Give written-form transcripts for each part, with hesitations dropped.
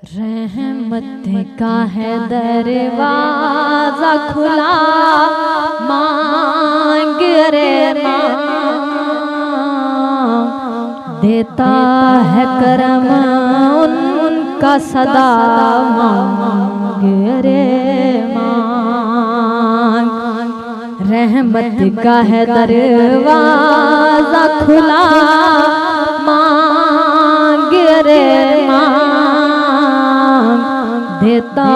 रहमत का है दरवाजा खुला, मांग रे मांग, देता है करम उनका सदा, मांग रे मांग। रहमत का है दरवाजा खुला, मांग रे मांग, देता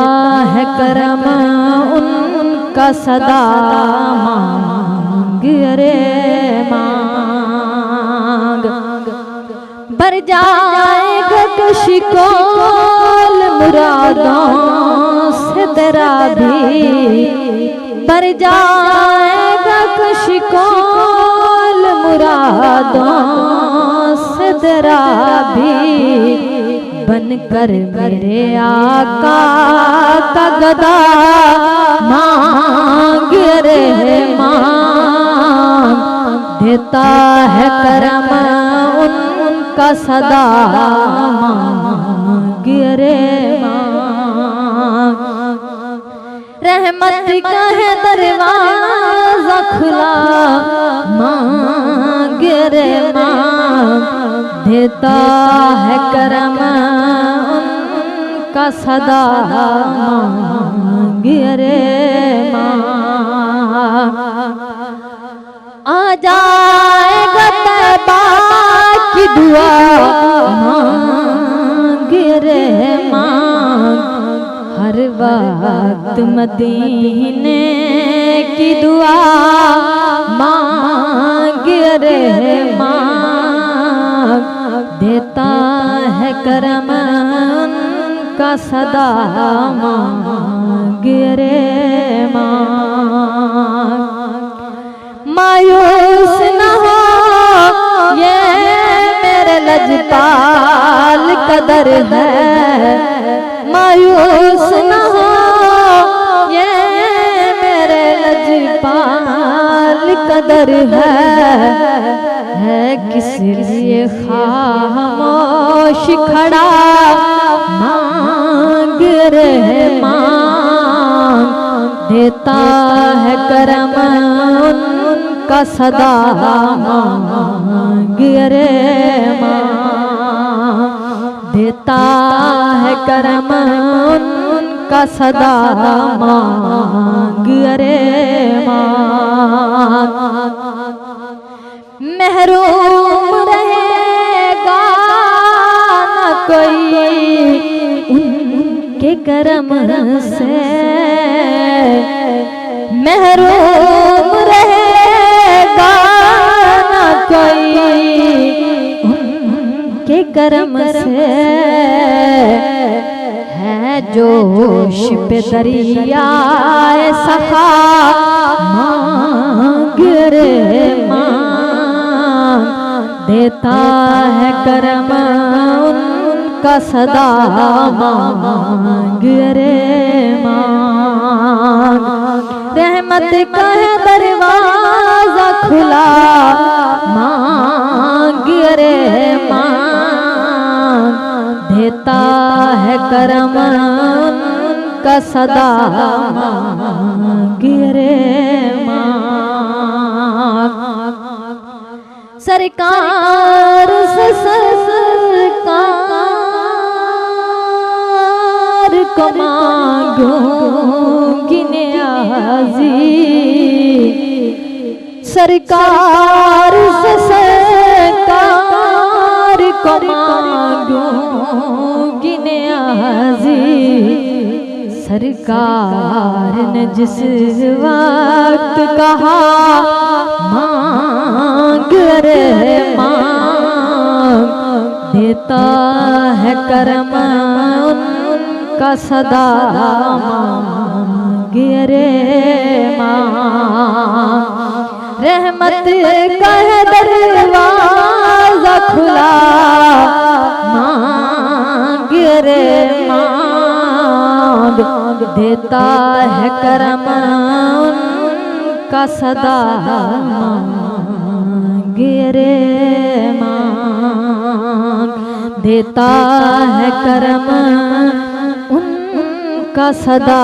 है करम उनका सदा, मांग रे मांग। भर जाएगा कशिकोल मुरादों से तेरा भी, भर जाएगा कशिकोल मुरादों से तेरा भी, बनकर मेरे आका का गदा, मांग रे मांग, देता है करम उनका सदा, मांग रे मांग। रहमत का है दरवाजा खुला, मांग रे मांग, देता है करम उनका सदा, मांग रे मांग। आ जाएगा तैबा की दुआ, मांग रे मांग, हर वक्त मदीने की दुआ, मांग रे मांग, देता है करम उनका सदा, मांग रे मांग। मायूस न हो ये मेरे लजपाल कदर है, मायूस न हो ये मेरे लजपाल कदर है किस लिए खामोश खड़ा, मांग रे मांग, देता है करम उनका सदा, मांग रे मांग, देता है करम उनका सदा, मांग रे मांग। महरूम रहेगा न कोई उनके करम से, महरूम रहेगा न कोई उनके करम से, है जोश पे दरियाए सखा, मांग रे मांग, देता है करम उनका सदा, मांग रे मांग। रहमत का है दरवाजा खुला, मांग रे मांग, देता है करम उनका सदा, मांग रे मांग। सरकार से सरकार को मांगूंगी नियाज़ी, सरकार से सरकार को मांगूंगी नियाज़ी, सरकार ने जिस वक्त कहा, मांग रे मांग, देता है करम उनका सदा, मांग रे मांग। रहमत का है दरवाजा खुला, मांग रे मांग, देता है करम उनका सदा, मांग रे मांग, देता है करम उनका सदा